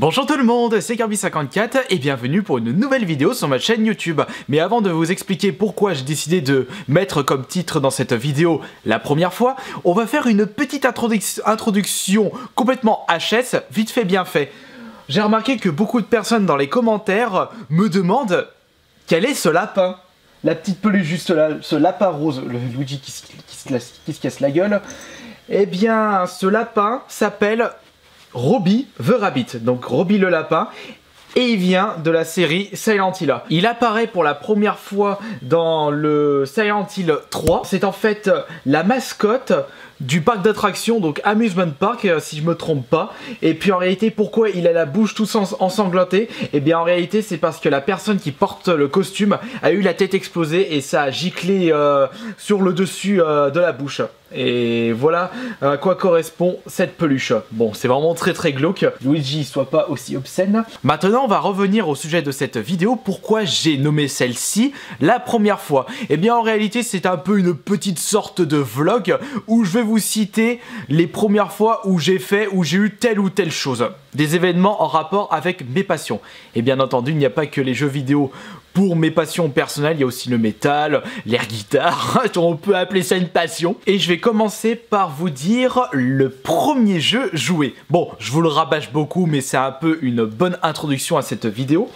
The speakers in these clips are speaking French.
Bonjour tout le monde, c'est Kirby54 et bienvenue pour une nouvelle vidéo sur ma chaîne YouTube. Mais avant de vous expliquer pourquoi j'ai décidé de mettre comme titre dans cette vidéo la première fois, on va faire une petite introduction complètement HS, vite fait bien fait. J'ai remarqué que beaucoup de personnes dans les commentaires me demandent quel est ce lapin. La petite peluche juste là, ce lapin rose, le Luigi qui se casse la gueule. Eh bien, ce lapin s'appelle Robbie the Rabbit, donc Robbie le lapin, et il vient de la série Silent Hill. Il apparaît pour la première fois dans le Silent Hill 3. C'est en fait la mascotte du parc d'attractions, donc Amusement Park, si je me trompe pas. Et puis en réalité, pourquoi il a la bouche tout ensanglantée? Et bien en réalité, c'est parce que la personne qui porte le costume a eu la tête explosée et ça a giclé sur le dessus de la bouche. Et voilà à quoi correspond cette peluche. Bon, c'est vraiment très glauque. Luigi soit pas aussi obscène. Maintenant, on va revenir au sujet de cette vidéo. Pourquoi j'ai nommé celle-ci la première fois? Et bien en réalité, c'est un peu une petite sorte de vlog où je vais vous citer les premières fois où j'ai eu telle ou telle chose. Des événements en rapport avec mes passions. Et bien entendu, il n'y a pas que les jeux vidéo pour mes passions personnelles, il y a aussi le métal, l'air guitare, on peut appeler ça une passion. Et je vais commencer par vous dire le premier jeu joué. Bon, je vous le rabâche beaucoup, mais c'est un peu une bonne introduction à cette vidéo.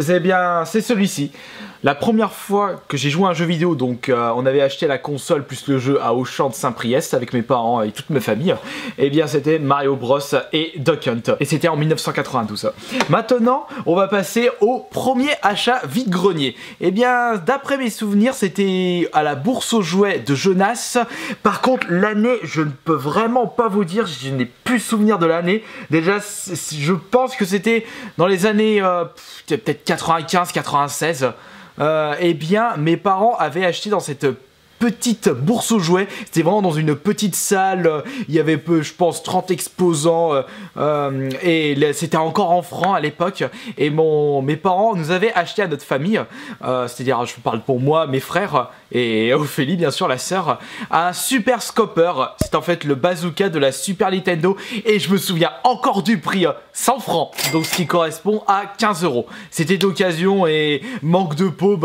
Eh bien, c'est celui-ci. La première fois que j'ai joué à un jeu vidéo, donc on avait acheté la console plus le jeu à Auchan de Saint-Priest avec mes parents et toute ma famille, et bien c'était Mario Bros et Duck Hunt. Et c'était en 1992. Maintenant, on va passer au premier achat vide-grenier. Et bien, d'après mes souvenirs, c'était à la bourse aux jouets de Jonas. Par contre, l'année, je ne peux vraiment pas vous dire, je n'ai plus souvenir de l'année. Déjà, je pense que c'était dans les années peut-être 95-96. Eh bien, mes parents avaient acheté dans cette petite bourse aux jouets. C'était vraiment dans une petite salle. Il y avait je pense 30 exposants et c'était encore en francs à l'époque. Et mes parents nous avaient acheté à notre famille, c'est-à-dire je parle pour moi, mes frères et Ophélie bien sûr la sœur, un Super Scooper. C'est en fait le bazooka de la Super Nintendo et je me souviens encore du prix, 100 francs, donc ce qui correspond à 15 €. C'était d'occasion et manque de peau,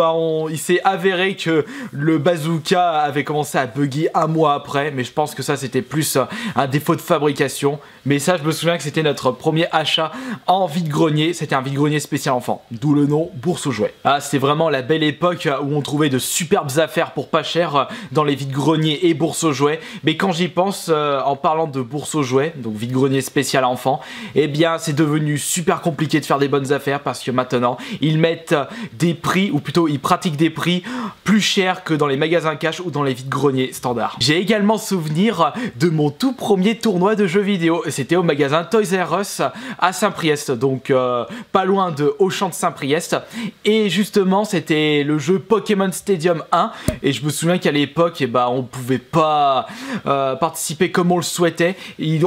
il s'est avéré que le bazooka avait commencé à bugger un mois après, mais je pense que ça c'était plus un défaut de fabrication. Mais ça, je me souviens que c'était notre premier achat en vide-grenier. C'était un vide-grenier spécial enfant, d'où le nom bourse aux jouets. Ah, c'était vraiment la belle époque où on trouvait de superbes affaires pour pas cher dans les vide-greniers et bourse aux jouets. Mais quand j'y pense, en parlant de bourse aux jouets, donc vide-grenier spécial enfant, eh bien c'est devenu super compliqué de faire des bonnes affaires parce que maintenant ils mettent des prix, ou plutôt ils pratiquent des prix plus chers que dans les magasins cash ou dans les vide-greniers standards. J'ai également souvenir de mon tout premier tournoi de jeux vidéo. C'était au magasin Toys R Us à Saint-Priest, donc pas loin de Auchan de Saint-Priest. Et justement, c'était le jeu Pokémon Stadium 1. Et je me souviens qu'à l'époque, on pouvait pas participer comme on le souhaitait.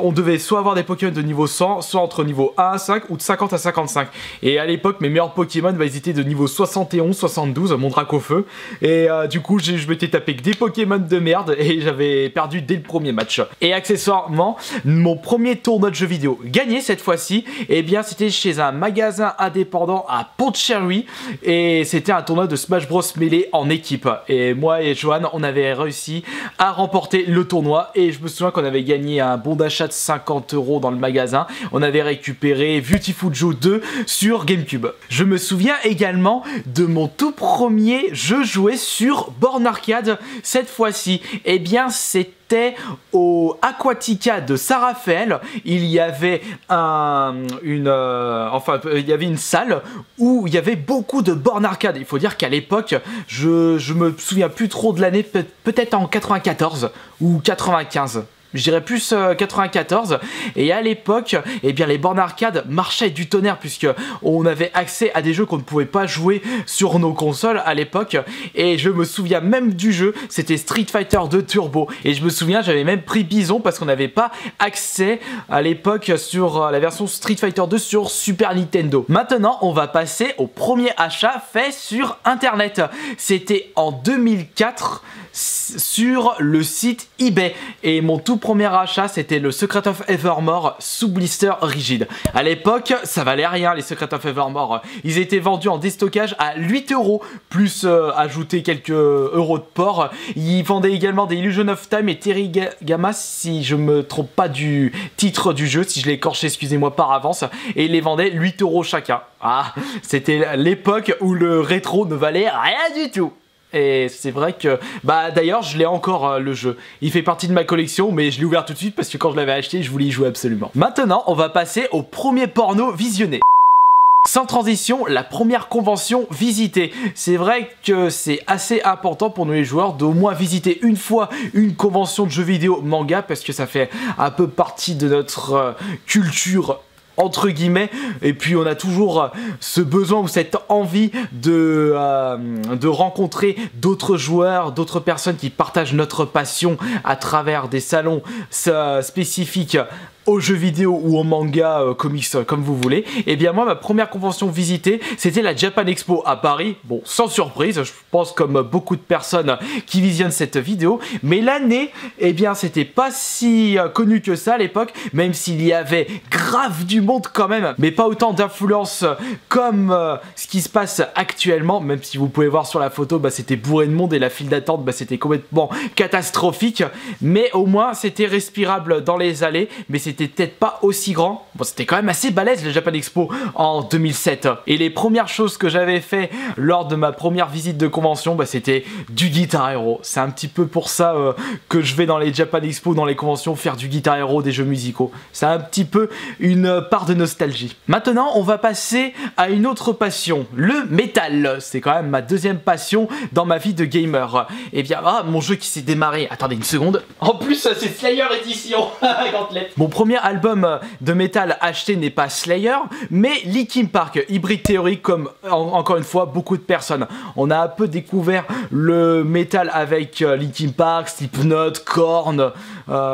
On devait soit avoir des Pokémon de niveau 100, soit entre niveau 1 à 5 ou de 50 à 55. Et à l'époque, mes meilleurs Pokémon, ils étaient de niveau 71, 72, mon Dracofeu. Et du coup, je m'étais tapé que des Pokémon de merde et j'avais perdu dès le premier match. Et accessoirement, mon premier tournoi de jeux vidéo gagné cette fois-ci, eh bien c'était chez un magasin indépendant à Pont-de-Cherry et c'était un tournoi de Smash Bros Melee en équipe. Et moi et Johan, on avait réussi à remporter le tournoi et je me souviens qu'on avait gagné un bon d'achat de 50 € dans le magasin. On avait récupéré Beautiful Joe 2 sur GameCube. Je me souviens également de mon tout premier jeu joué sur borne arcade. Cette fois-ci, eh bien c'était au Aquatica de Saint-Raphaël. Il y avait il y avait une salle où il y avait beaucoup de bornes arcade. Il faut dire qu'à l'époque, je me souviens plus trop de l'année, peut-être en 94 ou 95. Je dirais plus 94, et à l'époque, eh bien les bornes arcade marchaient du tonnerre puisque on avait accès à des jeux qu'on ne pouvait pas jouer sur nos consoles à l'époque. Et je me souviens même du jeu, c'était Street Fighter 2 Turbo. Et je me souviens, j'avais même pris Bison parce qu'on n'avait pas accès à l'époque sur la version Street Fighter 2 sur Super Nintendo. Maintenant, on va passer au premier achat fait sur Internet. C'était en 2004. sur le site eBay. Et mon tout premier achat, c'était le Secret of Evermore sous blister rigide. À l'époque, ça valait rien les Secret of Evermore. Ils étaient vendus en déstockage à 8 €, plus ajouter quelques euros de port. Ils vendaient également des Illusion of Time et Terigama, si je me trompe pas du titre du jeu, si je l'ai écorché, excusez-moi par avance. Et ils les vendaient 8 € chacun. Ah, c'était l'époque où le rétro ne valait rien du tout. Et c'est vrai que, bah d'ailleurs je l'ai encore le jeu. Il fait partie de ma collection mais je l'ai ouvert tout de suite parce que quand je l'avais acheté je voulais y jouer absolument. Maintenant on va passer au premier porno visionné. Sans transition, la première convention visitée. C'est vrai que c'est assez important pour nous les joueurs d'au moins visiter une fois une convention de jeux vidéo manga parce que ça fait un peu partie de notre culture entre guillemets, et puis on a toujours ce besoin ou cette envie de rencontrer d'autres joueurs, d'autres personnes qui partagent notre passion à travers des salons spécifiques aux jeux vidéo ou au manga, comics, comme vous voulez. Et bien moi, ma première convention visitée, c'était la Japan Expo à Paris. Bon, sans surprise, je pense comme beaucoup de personnes qui visionnent cette vidéo. Mais l'année, eh bien, c'était pas si connu que ça à l'époque, même s'il y avait grave du monde quand même, mais pas autant d'influence comme ce qui se passe actuellement, même si vous pouvez voir sur la photo, bah, c'était bourré de monde et la file d'attente, bah, c'était complètement catastrophique. Mais au moins, c'était respirable dans les allées, mais c'était peut-être pas aussi grand. Bon, c'était quand même assez balèze le Japan Expo en 2007. Et les premières choses que j'avais fait lors de ma première visite de convention, bah, c'était du Guitar Hero. C'est un petit peu pour ça que je vais dans les Japan Expo, dans les conventions, faire du Guitar Hero, des jeux musicaux. C'est un petit peu une part de nostalgie. Maintenant, on va passer à une autre passion, le métal. C'est quand même ma deuxième passion dans ma vie de gamer. Et bien, mon jeu qui s'est démarré. Attendez une seconde. En plus, c'est Slayer Edition. Mon premier album de métal acheté n'est pas Slayer, mais Linkin Park, Hybrid Theory, comme encore une fois beaucoup de personnes. On a un peu découvert le métal avec Linkin Park, Slipknot, Korn,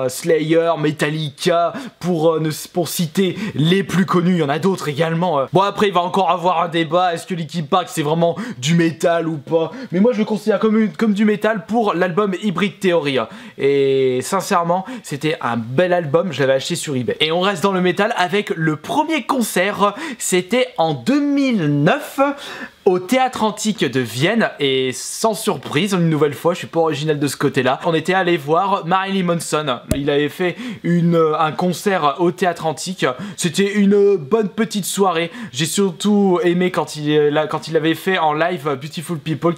Slayer, Metallica, pour citer les plus connus. Il y en a d'autres également. Bon, après il va encore avoir un débat, est-ce que Linkin Park c'est vraiment du métal ou pas? Mais moi je le considère comme du métal pour l'album Hybrid Theory. Et sincèrement, c'était un bel album, je l'avais acheté sur eBay. Et on reste dans le métal avec le premier concert, c'était en 2009 au Théâtre Antique de Vienne, et sans surprise, une nouvelle fois, je suis pas original de ce côté-là, on était allé voir Marilyn Manson. Il avait fait un concert au Théâtre Antique, c'était une bonne petite soirée. J'ai surtout aimé quand il avait fait en live Beautiful People,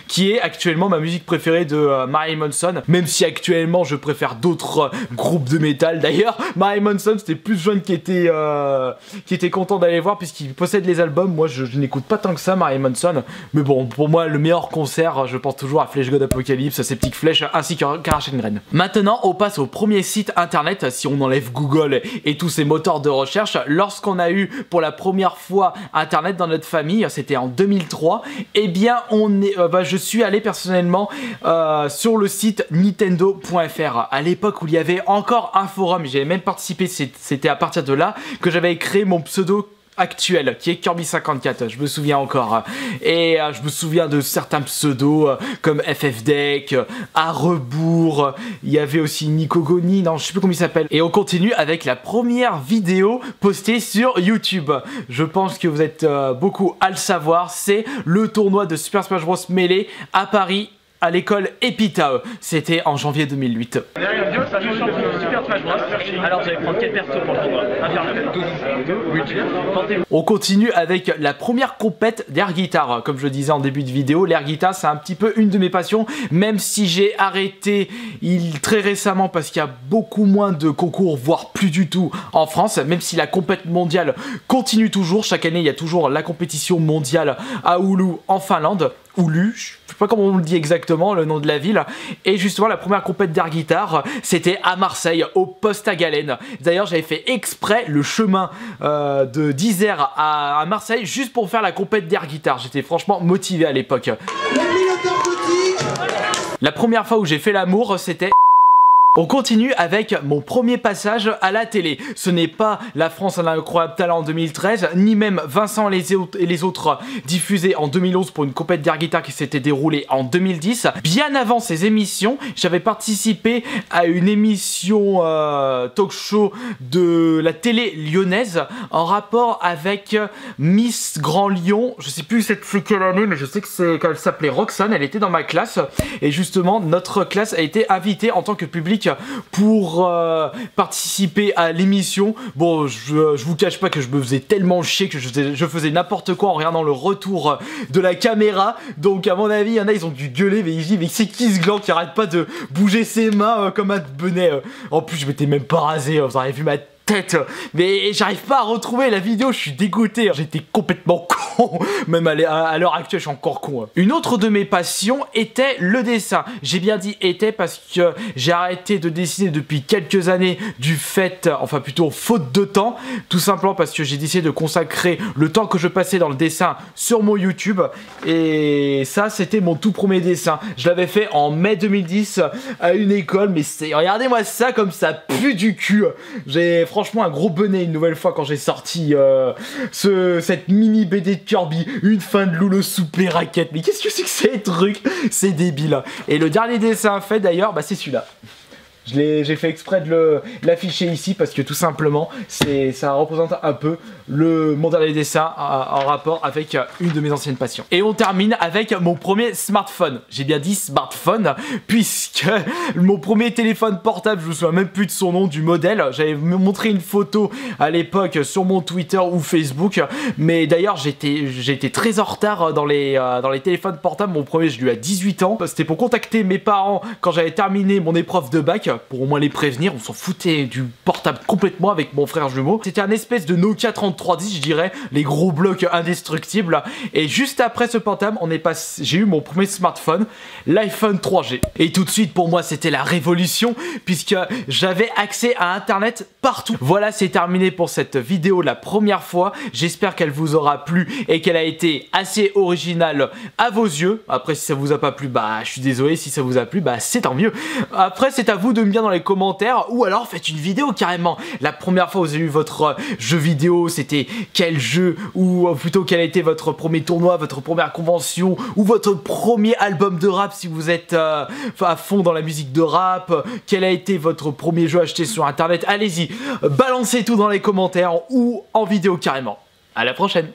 qui est actuellement ma musique préférée de Marilyn Manson, même si actuellement je préfère d'autres groupes de métal. D'ailleurs, Marilyn Manson, c'était plus jeune qui était content d'aller voir puisqu'il possède les albums. Moi je n'écoute pas tant que ça Marilyn Manson, mais bon, pour moi le meilleur concert, je pense toujours à Flèche God Apocalypse, Septic Flesh ainsi que Crash and Grain. Maintenant on passe au premier site internet, si on enlève Google et tous ces moteurs de recherche. Lorsqu'on a eu pour la première fois internet dans notre famille, c'était en 2003, et bien je suis allé personnellement sur le site Nintendo.fr. À l'époque où il y avait encore un forum, j'avais même participé, c'était à partir de là que j'avais créé mon pseudo actuel qui est Kirby54, je me souviens encore, et je me souviens de certains pseudos comme FFdeck, à rebours, il y avait aussi Nikogoni, non je sais plus comment il s'appelle. Et on continue avec la première vidéo postée sur YouTube. Je pense que vous êtes beaucoup à le savoir, c'est le tournoi de Super Smash Bros Melee à Paris, à l'école Epitao. C'était en janvier 2008. Derrière la vidéo, ça change de Super Smash Bros. Alors vous allez prendre quel perso pour le tournoi? On continue avec la première compète d'air guitar. Comme je le disais en début de vidéo, l'air guitar c'est un petit peu une de mes passions, même si j'ai arrêté très récemment parce qu'il y a beaucoup moins de concours, voire plus du tout en France, même si la compète mondiale continue toujours. Chaque année il y a toujours la compétition mondiale à Oulu en Finlande. Oulu, je sais pas comment on le dit exactement, le nom de la ville. Et justement la première compète d'air guitare c'était à Marseille, au Poste à Galène. D'ailleurs j'avais fait exprès le chemin d'Isère à Marseille juste pour faire la compète d'air guitare. J'étais franchement motivé à l'époque. La première fois où j'ai fait l'amour c'était On continue avec mon premier passage à la télé. Ce n'est pas La France a un incroyable talent en 2013, ni même Vincent et les autres diffusés en 2011 pour une compète d'air guitare qui s'était déroulée en 2010. Bien avant ces émissions, j'avais participé à une émission talk show de la télé lyonnaise en rapport avec Miss Grand Lyon. Je sais plus c'est quelle année, mais je sais que qu'elle s'appelait Roxane, elle était dans ma classe et justement notre classe a été invitée en tant que public pour participer à l'émission. Bon, je vous cache pas que je me faisais tellement chier que je faisais n'importe quoi en regardant le retour de la caméra. Donc à mon avis, il y en a, ils ont dû gueuler, mais ils disent mais c'est qui ce gland qui arrête pas de bouger ses mains comme un benet. En plus, je m'étais même pas rasé, vous auriez vu ma tête, mais j'arrive pas à retrouver la vidéo, je suis dégoûté, j'étais complètement con, même à l'heure actuelle je suis encore con. Une autre de mes passions était le dessin, j'ai bien dit était parce que j'ai arrêté de dessiner depuis quelques années du fait, enfin plutôt faute de temps, tout simplement parce que j'ai décidé de consacrer le temps que je passais dans le dessin sur mon YouTube, et ça c'était mon tout premier dessin, je l'avais fait en mai 2010 à une école, mais regardez-moi ça comme ça pue du cul, j'ai franchement un gros bonnet une nouvelle fois quand j'ai sorti cette mini BD de Kirby, une fin de Loulou soupe les raquettes. Mais qu'est-ce que c'est que ces trucs? C'est débile. Et le dernier dessin fait d'ailleurs, bah c'est celui-là. J'ai fait exprès de l'afficher ici parce que tout simplement ça représente un peu mon dernier dessin en rapport avec une de mes anciennes passions. Et on termine avec mon premier smartphone. J'ai bien dit smartphone puisque mon premier téléphone portable, je me souviens même plus de son nom, du modèle. J'avais montré une photo à l'époque sur mon Twitter ou Facebook, mais d'ailleurs j'étais très en retard dans les téléphones portables. Mon premier, je l'ai eu à 18 ans. C'était pour contacter mes parents quand j'avais terminé mon épreuve de bac, pour au moins les prévenir. On s'en foutait du portable complètement avec mon frère jumeau. C'était un espèce de Nokia 3310, je dirais, les gros blocs indestructibles. Et juste après ce portable, j'ai eu mon premier smartphone, l'iPhone 3G. Et tout de suite, pour moi, c'était la révolution, puisque j'avais accès à Internet partout. Voilà, c'est terminé pour cette vidéo la première fois. J'espère qu'elle vous aura plu et qu'elle a été assez originale à vos yeux. Après, si ça vous a pas plu, bah, je suis désolé. Si ça vous a plu, bah, c'est tant mieux. Après, c'est à vous de me dire dans les commentaires, ou alors faites une vidéo carrément. La première fois vous avez eu votre jeu vidéo, c'était quel jeu, ou plutôt quel a été votre premier tournoi, votre première convention, ou votre premier album de rap si vous êtes à fond dans la musique de rap, quel a été votre premier jeu acheté sur internet. Allez-y, balancez tout dans les commentaires ou en vidéo carrément. À la prochaine.